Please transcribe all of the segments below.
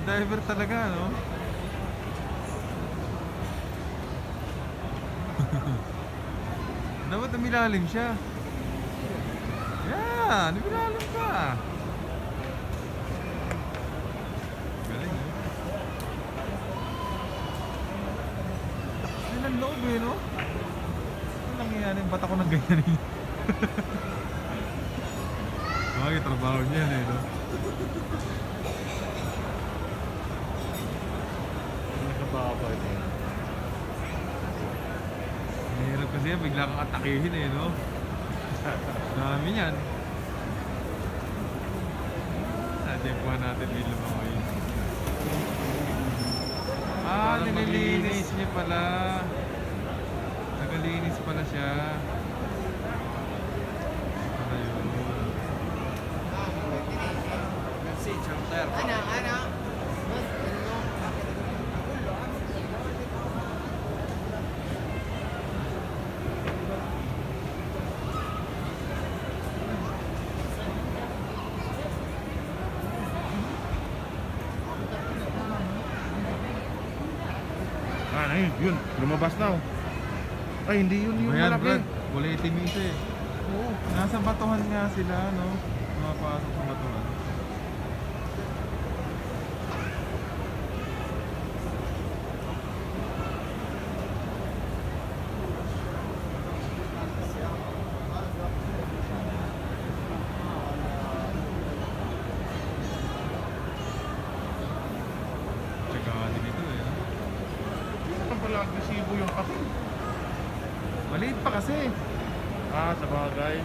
Diver talaga, no? Dapat umilalim siya. Yan, umilalim pa. Galing, eh. Yan ang loob, eh, no? Ano nangyayari? Ba't ako nang ganyan, eh? Bakit trabaho niya, eh, no? Nakababa niya. Mahirap kasi yan, bigla kang atakihin, eh, no? Dami yan. Natempuhan natin din lumangoy. Ah, Parang nililinis niya pala. Nagalinis pala siya. Ano yun? Si Chanter. Ah, yun. Lumabas na, oh. Ay, hindi yun yung Ayan, malaki. Brad. Kulay itim ito, eh. Oo. Nasa batuhan nga sila, no? Mapasok sa batuhan. Tsaka din ito, eh. Saan pala agresibo yung kasi? Maliit pa kasi. Ah, sa bagay.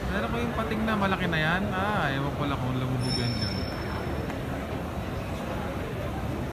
Meron ko yung pating na malaki na yan. Ah, ewan ko lang kung lumubog yan dyan.